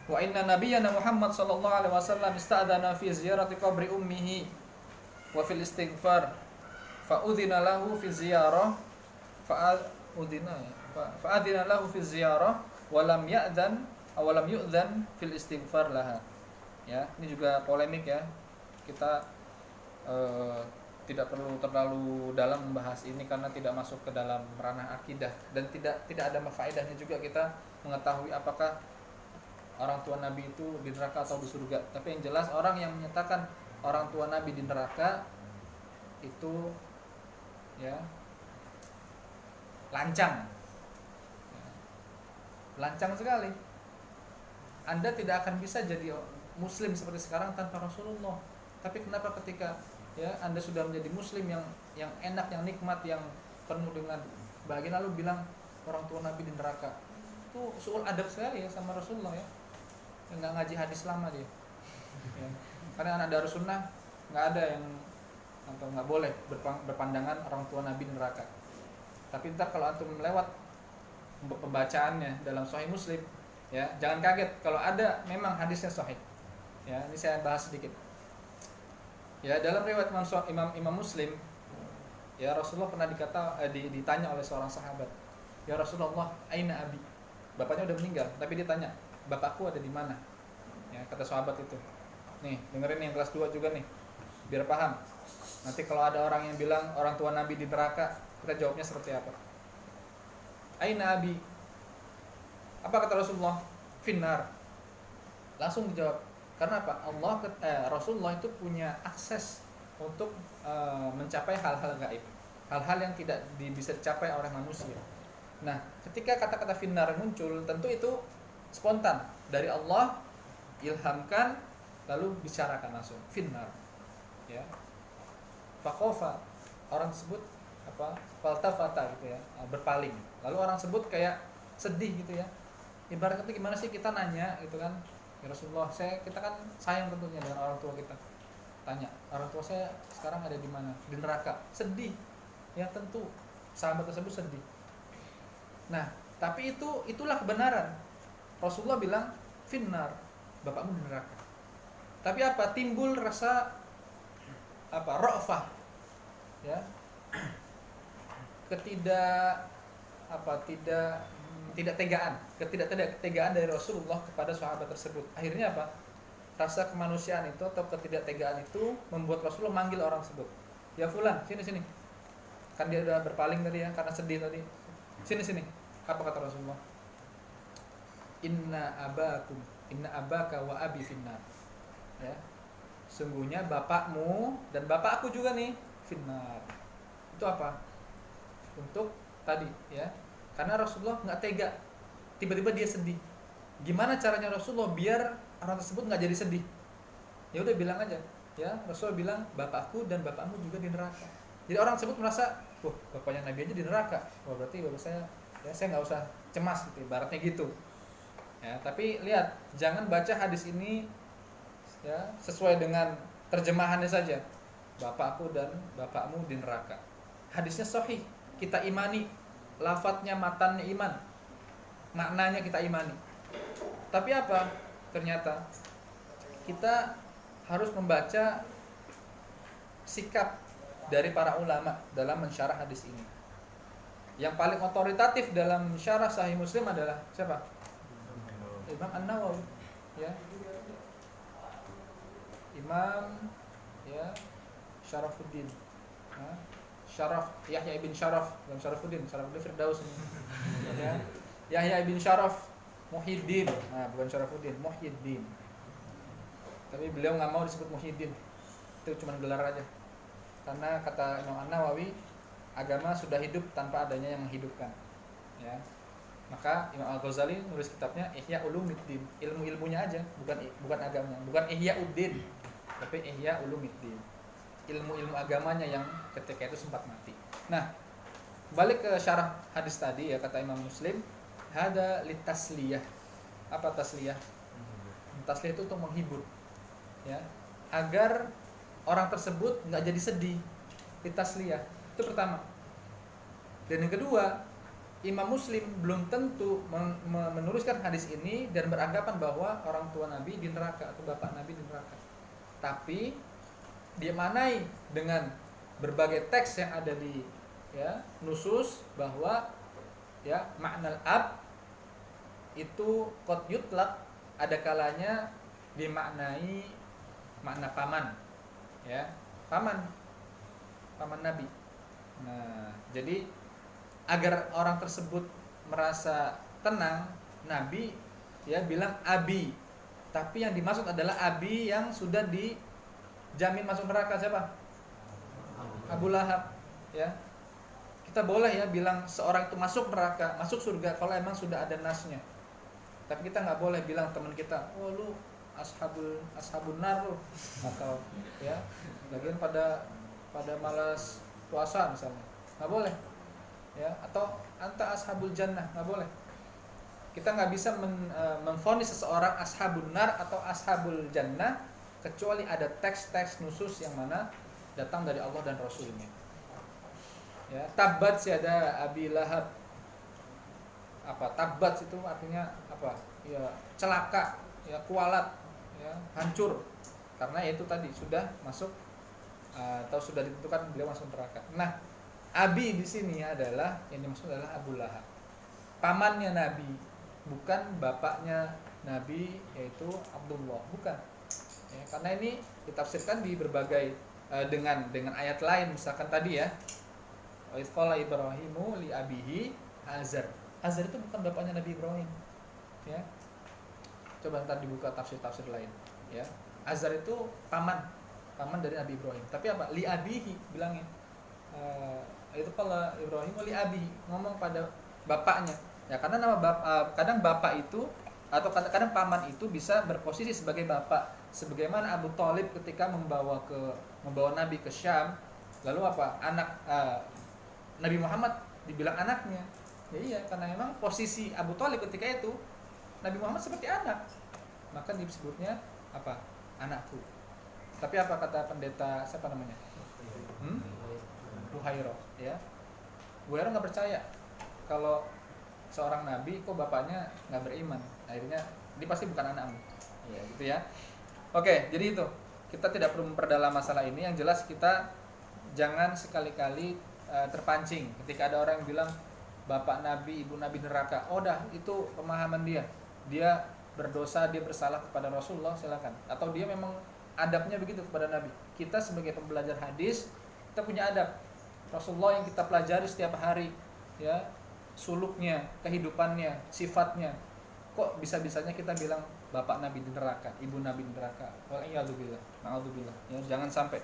Wa inna nabiyyana Muhammad sallallahu alaihi wasallam ista'dana fi ziyarati qabri ummihi wa fil istighfar fa udzina lahu fi ziyarah fa adzina lahu fi ziyarah wa lam ya'dzan aw lam yu'dzan fil istighfar laha. Ya, ini juga polemik ya. Kita tidak perlu terlalu dalam membahas ini karena tidak masuk ke dalam ranah akidah dan tidak ada faedahnya juga kita mengetahui apakah orang tua Nabi itu di neraka atau di surga. Tapi yang jelas orang yang menyatakan orang tua Nabi di neraka itu ya lancang. Lancang sekali. Anda tidak akan bisa jadi muslim seperti sekarang tanpa Rasulullah. Tapi kenapa ketika ya Anda sudah menjadi muslim yang enak, yang nikmat, yang penuh dengan bahagia lalu bilang orang tua Nabi di neraka? Itu suul adab sekali ya sama Rasulullah ya. Enggak ngaji hadis lama dia. Ya. Karena anak Darus Sunnah enggak ada yang atau enggak boleh berpandangan orang tua Nabi di neraka. Tapi entar kalau antum melewat pembacaannya dalam Sahih Muslim, ya jangan kaget kalau ada memang hadisnya sahih. Ya, ini saya bahas sedikit. Ya, dalam riwayat Imam Muslim, ya Rasulullah pernah ditanya oleh seorang sahabat, "Ya Rasulullah, aina abi?" Bapaknya udah meninggal, tapi dia tanya, "Bapakku ada di mana?" Ya, kata sahabat itu. Nih, dengerin yang kelas 2 juga nih, biar paham. Nanti kalau ada orang yang bilang orang tua Nabi di neraka, kita jawabnya seperti apa? Aina abi? Apa kata Rasulullah? Finnar. Langsung dijawab. Karena apa? Rasulullah itu punya akses untuk mencapai hal-hal gaib, hal-hal yang tidak bisa dicapai oleh manusia. Nah, ketika kata-kata finnar muncul, tentu itu spontan dari Allah, ilhamkan, lalu bicarakan langsung finnar. Ya, fakofa, orang tersebut apa? Faltafata gitu ya, berpaling. Lalu orang tersebut kayak sedih gitu ya. Ibaratnya gimana sih kita nanya gitu kan? Ya Rasulullah, kita kan sayang tentunya dengan orang tua kita. Tanya, orang tua saya sekarang ada di mana? Di neraka. Sedih. Ya tentu sahabat tersebut sedih. Nah, tapi itulah kebenaran. Rasulullah bilang finnar, bapakmu di neraka. Tapi apa? Timbul rasa apa? Ra'fah. Ya. Ketidaktegaan dari Rasulullah kepada sahabat tersebut. Akhirnya apa? Rasa kemanusiaan itu atau ketidaktegaan itu membuat Rasulullah manggil orang tersebut. Ya fulan, sini. Kan dia udah berpaling tadi ya karena sedih tadi. Sini. Apa kata Rasulullah? Inna abaka wa abi finnar. Ya. Sungguhnya bapakmu dan bapakku juga nih finnar. Itu apa? Untuk tadi ya. Karena Rasulullah nggak tega, tiba-tiba dia sedih. Gimana caranya Rasulullah biar orang tersebut nggak jadi sedih? Ya udah bilang aja, ya Rasulullah bilang bapakku dan bapakmu juga di neraka. Jadi orang tersebut merasa, bapaknya Nabi aja di neraka, berarti bapak saya nggak usah cemas gitu, ibaratnya gitu. Ya, tapi lihat, jangan baca hadis ini ya sesuai dengan terjemahannya saja. Bapakku dan bapakmu di neraka. Hadisnya sahih, kita imani. Lafadznya matannya iman, maknanya kita imani. Tapi apa? Ternyata kita harus membaca sikap dari para ulama dalam mensyarah hadis ini. Yang paling otoritatif dalam syarah Sahih Muslim adalah siapa? Imam An-Nawawi, ya. Imam ya Syarafuddin. Syaraf Yahya ibn Syaraf, bukan Syarafuddin Firdaus ya. Yahya ibn Syaraf Muhyiddin. Nah, bukan Syarafuddin, Muhyiddin. Tapi beliau nggak mau disebut Muhyiddin. Itu cuma gelar aja. Karena kata Imam An-Nawawi, agama sudah hidup tanpa adanya yang menghidupkan. Ya. Maka Imam Al-Ghazali nulis kitabnya Ihya Ulumuddin, ilmu-ilmunya aja, bukan agamanya, bukan Ihya Uddin, tapi Ihya Ulumuddin. Ilmu-ilmu agamanya yang ketika itu sempat mati. Nah, balik ke syarah hadis tadi ya, kata Imam Muslim, hada litasliyah. Apa tasliyah? Tasliyah itu untuk menghibur, ya, agar orang tersebut nggak jadi sedih. Litasliyah itu pertama. Dan yang kedua, Imam Muslim belum tentu menuliskan hadis ini dan beranggapan bahwa orang tua Nabi di neraka atau bapak Nabi di neraka. Tapi dia manai dengan berbagai teks yang ada di nusus bahwa makna ab itu qad yutlaq, ada kalanya dimaknai makna paman, paman Nabi. Nah, jadi agar orang tersebut merasa tenang, Nabi bilang abi. Tapi yang dimaksud adalah abi yang sudah dijamin masuk neraka. Siapa? Abu Lahab. Kita boleh bilang seorang itu masuk neraka, masuk surga kalau emang sudah ada nasnya. Tapi kita nggak boleh bilang teman kita, oh lu ashabun nar lu, atau bagian pada malas puasa misalnya, nggak boleh. Atau anta ashabul jannah, nggak boleh. Kita nggak bisa memvonis seseorang ashabun nar atau ashabul jannah kecuali ada teks-teks nusus yang mana datang dari Allah dan Rasulnya. Tabat ada Abi Lahab. Apa tabat itu artinya apa? Celaka, kualat, hancur. Karena itu tadi sudah masuk atau sudah ditentukan beliau masuk neraka. Nah, Abi di sini adalah yang dimaksud adalah Abu Lahab, pamannya Nabi, bukan bapaknya Nabi yaitu Abdullah, bukan. Karena ini ditafsirkan di berbagai dengan ayat lain, misalkan tadi wa idz qala Ibrahimu li abihi Azar. Azar itu bukan bapaknya Nabi Ibrahim. Coba ntar dibuka tafsir lain. Azar itu paman dari Nabi Ibrahim. Tapi apa? Li abihi bilangnya. Itu kalau Ibrahim li abi, ngomong pada bapaknya. Karena nama kadang bapak itu atau kadang paman itu bisa berposisi sebagai bapak. Sebagaimana Abu Thalib ketika membawa Nabi ke Syam, lalu apa? Anak Nabi Muhammad dibilang anaknya. Iya, karena memang posisi Abu Thalib ketika itu Nabi Muhammad seperti anak. Maka disebutnya apa? Anakku. Tapi apa kata pendeta siapa namanya? Buhairah, Buhairah nggak percaya kalau seorang nabi kok bapaknya nggak beriman, akhirnya dia pasti bukan anakmu, gitu ya. Oke, jadi itu kita tidak perlu memperdalam masalah ini. Yang jelas kita jangan sekali-kali terpancing ketika ada orang yang bilang bapak nabi, ibu nabi neraka. Oh dah, itu pemahaman dia berdosa, dia bersalah kepada Rasulullah, silakan. Atau dia memang adabnya begitu kepada nabi. Kita sebagai pembelajar hadis, kita punya adab. Rasulullah yang kita pelajari setiap hari, suluknya, kehidupannya, sifatnya. Kok bisa-bisanya kita bilang bapak nabi di neraka, ibu nabi di neraka? Wa'iyadzubillah, na'udzubillah. Jangan sampai.